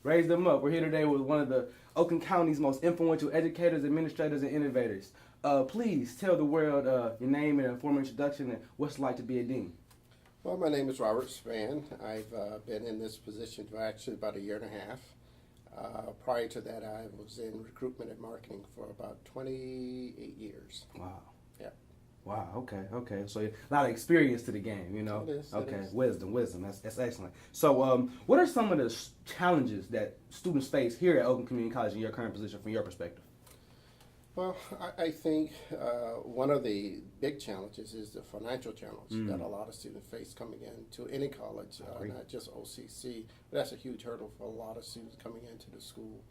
Raise them up. We're here today with one of the Oakland County's most influential educators, administrators, and innovators. Please tell the world your name and a formal introduction and what's it like to be a dean. Well, my name is Robert Spann. I've been in this position for actually about a year and a half. Prior to that, I was in recruitment and marketing for about 28 years. Wow. Yeah. Wow. Okay. So a lot of experience to the game, you know. It is. Okay. It is. Wisdom. That's excellent. So, what are some of the challenges that students face here at Oakland Community College in your current position, from your perspective? Well, I think one of the big challenges is the financial challenge that a lot of students face coming into any college, not just OCC. But that's a huge hurdle for a lot of students coming into the school.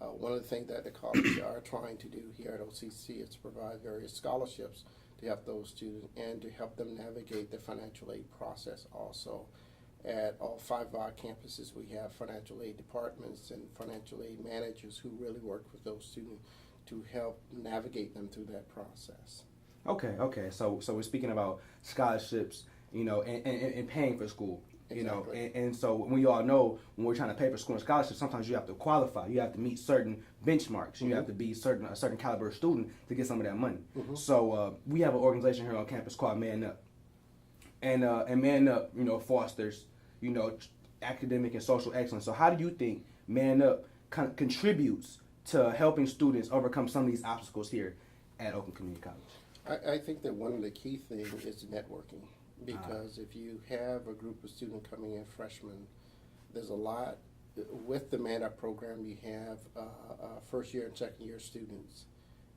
One of the things that the college are trying to do here at OCC is to provide various scholarships to help those students and to help them navigate the financial aid process also. At all 5 of our campuses, we have financial aid departments and financial aid managers who really work with those students to help navigate them through that process. Okay. So we're speaking about scholarships, you know, and paying for school, you know, and so we all know when we're trying to pay for school and scholarships, sometimes you have to qualify. You have to meet certain benchmarks. You have to be a certain caliber of student to get some of that money. So we have an organization here on campus called Man Up, and Man Up, you know, fosters, you know, academic and social excellence. So how do you think Man Up contributes to helping students overcome some of these obstacles here at Oakland Community College? I think that one of the key things is networking, because if you have a group of students coming in freshmen, there's a lot. With the Man Up program, you have first year and second year students,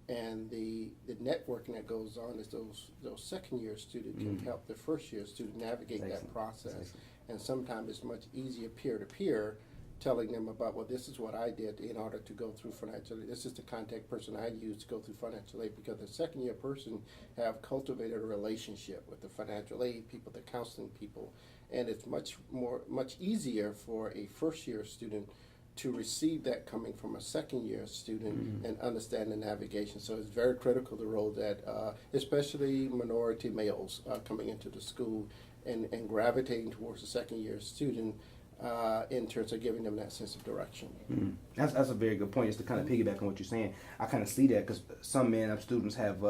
and the networking that goes on is those second year students can help the first year student navigate that process, and sometimes it's much easier peer to peer, telling them about, well, this is what I did in order to go through financial aid. This is the contact person I used to go through financial aid, because the second year person have cultivated a relationship with the financial aid people, the counseling people, and it's much easier for a first year student to receive that coming from a second year student and understand the navigation. So it's very critical, the role that especially minority males coming into the school and gravitating towards the second year student in terms of giving them that sense of direction. That's a very good point. Just to kind of piggyback on what you're saying, I kind of see that because some Man Up students have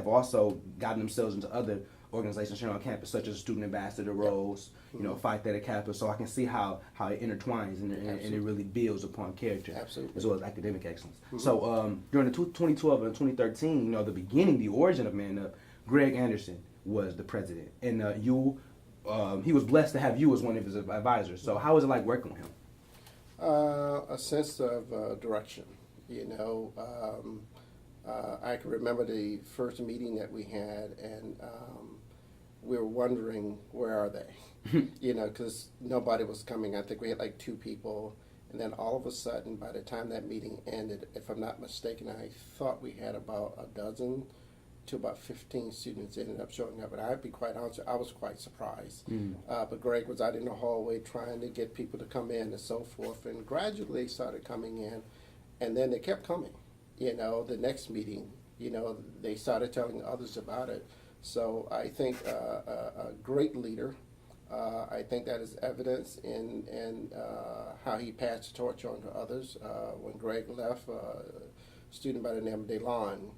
also gotten themselves into other organizations here on campus, such as student ambassador roles, you know, Phi Theta Kappa. So I can see how it intertwines and it really builds upon character as well as academic excellence. So during the 2012 and 2013, you know, the beginning, the origin of Man Up, Greg Anderson was the president, and he was blessed to have you as one of his advisors. So how was it like working with him? A sense of direction. You know, I can remember the first meeting that we had, and we were wondering, where are they? You know, because nobody was coming. I think we had like 2 people. And then all of a sudden, by the time that meeting ended, if I'm not mistaken, I thought we had about a dozen to about 15 students ended up showing up. And I'd be quite honest, I was quite surprised. But Greg was out in the hallway trying to get people to come in and so forth. And gradually they started coming in, and then they kept coming. You know, the next meeting, you know, they started telling others about it. So I think a great leader. I think that is evidence in how he passed the torch on to others. When Greg left, a student by the name of DeLon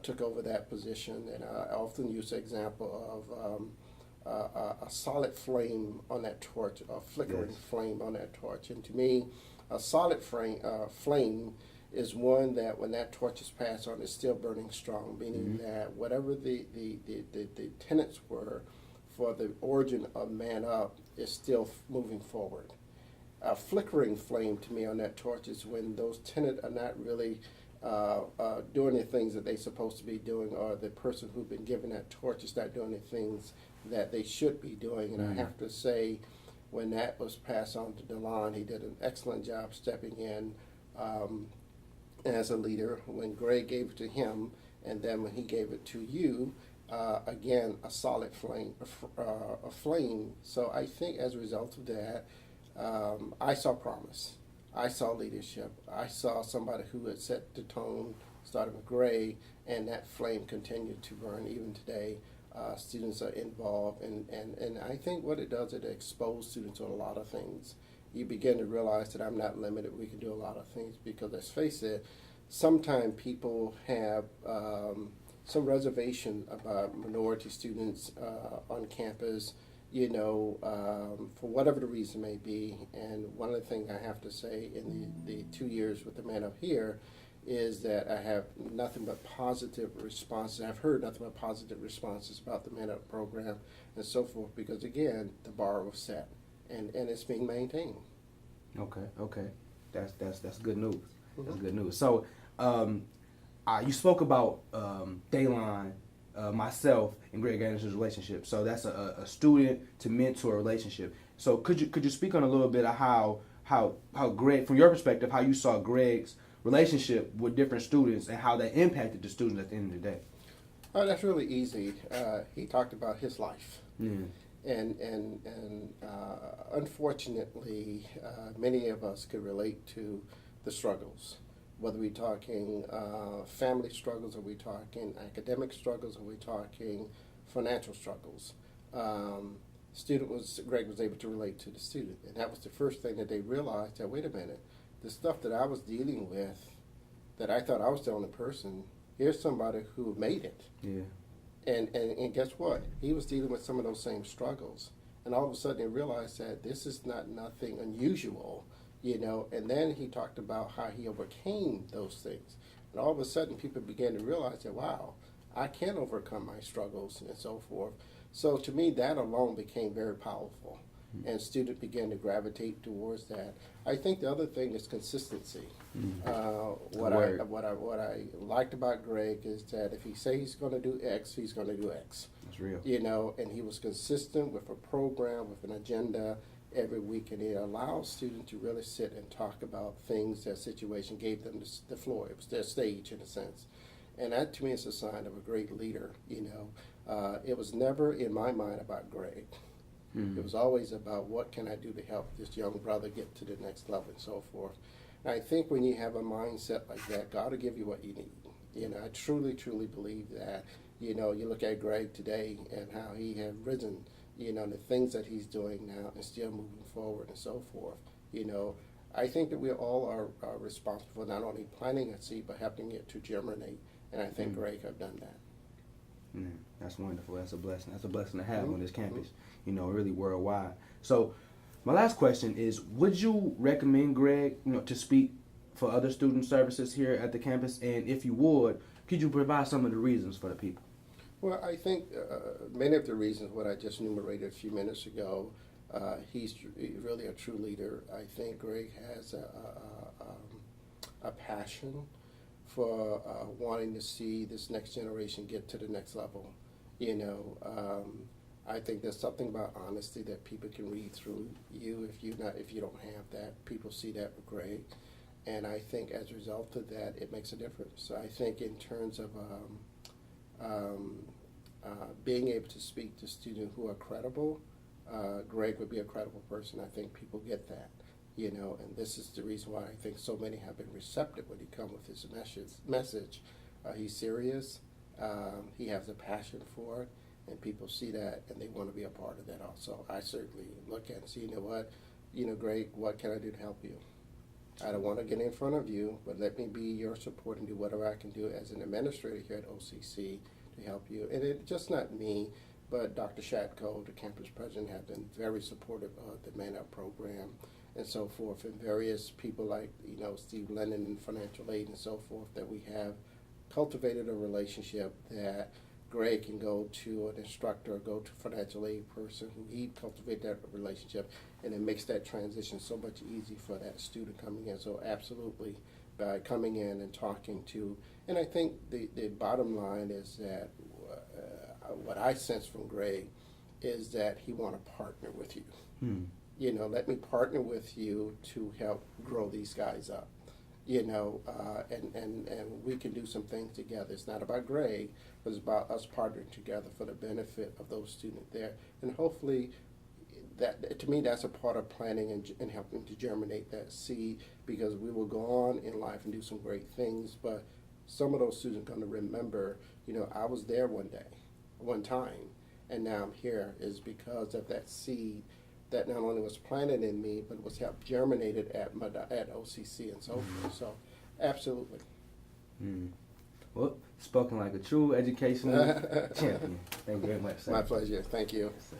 took over that position, and I often use the example of a solid flame on that torch, a flickering flame on that torch. And to me, a solid flame is one that when that torch is passed on, is still burning strong, meaning that whatever the tenets were for the origin of Man Up is still moving forward. A flickering flame to me on that torch is when those tenets are not really doing the things that they're supposed to be doing, or the person who's been given that torch is not doing the things that they should be doing. And I have to say, when that was passed on to DeLon, he did an excellent job stepping in as a leader. When Greg gave it to him, and then when he gave it to you, again, a solid flame, a flame. So I think as a result of that, I saw promise. I saw leadership. I saw somebody who had set the tone, starting with Greg, and that flame continued to burn even today. Students are involved, and I think what it does, it exposes students to a lot of things. you begin to realize that I'm not limited. We can do a lot of things because, let's face it, sometimes people have some reservation about minority students on campus, for whatever the reason may be. And one of the things I have to say in the 2 years with the Man Up Here is that I have nothing but positive responses. I've heard nothing but positive responses about the Man Up program and so forth because, again, the bar was set and it's being maintained. Okay. That's good news. That's good news. So, you spoke about Daylon, myself, and Greg Anderson's relationship. So that's a student to mentor relationship. So could you speak on a little bit of how Greg, from your perspective, how you saw Greg's relationship with different students and how that impacted the students at the end of the day? Oh, that's really easy. He talked about his life. Mm. And unfortunately, many of us could relate to the struggles, whether we're talking family struggles, or we're talking academic struggles, or we're talking financial struggles. Greg was able to relate to the student, and that was the first thing that they realized, that, wait a minute, the stuff that I was dealing with, that I thought I was the only person, here's somebody who made it. Yeah. And guess what? He was dealing with some of those same struggles. And all of a sudden they realized that this is nothing unusual, And then he talked about how he overcame those things. And all of a sudden people began to realize that, wow, I can overcome my struggles and so forth. So to me, that alone became very powerful. And students began to gravitate towards that. I think the other thing is consistency. What I liked about Greg is that if he says he's going to do X, he's going to do X. That's real. And he was consistent with a program, with an agenda every week, and it allowed students to really sit and talk about things, their situation, gave them the floor. It was their stage in a sense. And that to me is a sign of a great leader. It was never in my mind about Greg. It was always about what can I do to help this young brother get to the next level and so forth. And I think when you have a mindset like that, God will give you what you need. I truly, truly believe that. You look at Greg today and how he has risen, the things that he's doing now and still moving forward and so forth. I think that we all are responsible for not only planting a seed, but helping it to germinate. And I think Greg have done that. That's wonderful. That's a blessing. That's a blessing to have on this campus, really worldwide. So my last question is, would you recommend Greg, to speak for other student services here at the campus? And if you would, could you provide some of the reasons for the people? Well, I think many of the reasons, what I just enumerated a few minutes ago, he's really a true leader. I think Greg has a passion for wanting to see this next generation get to the next level. I think there's something about honesty that people can read through you. If you don't have that, people see that with Greg, and I think as a result of that, it makes a difference. So I think in terms of being able to speak to students who are credible, Greg would be a credible person. I think people get that. And this is the reason why I think so many have been receptive when he comes with his message. He's serious. He has a passion for it, and people see that, and they want to be a part of that also. I certainly look at it and see, Greg, what can I do to help you? I don't want to get in front of you, but let me be your support and do whatever I can do as an administrator here at OCC to help you. And it's just not me, but Dr. Shatko, the campus president, have been very supportive of the Man Up program and so forth, and various people like, Steve Lennon in financial aid and so forth, that we have cultivated a relationship that Greg can go to an instructor or go to a financial aid person who he cultivate that relationship, and it makes that transition so much easy for that student coming in. So absolutely, by coming in and talking to, and I think the bottom line is that what I sense from Greg is that he want to partner with you. Let me partner with you to help grow these guys up. And we can do some things together. It's not about Greg, but it's about us partnering together for the benefit of those students there. And hopefully, that to me, that's a part of planning and helping to germinate that seed, because we will go on in life and do some great things, but some of those students are going to remember, I was there one time, and now I'm here, is because of that seed that not only was planted in me, but was helped germinated at OCC and so forth. So, absolutely. Mm. Well, spoken like a true educational champion. Thank you very much, sir. My pleasure. Thank you. Yes, sir.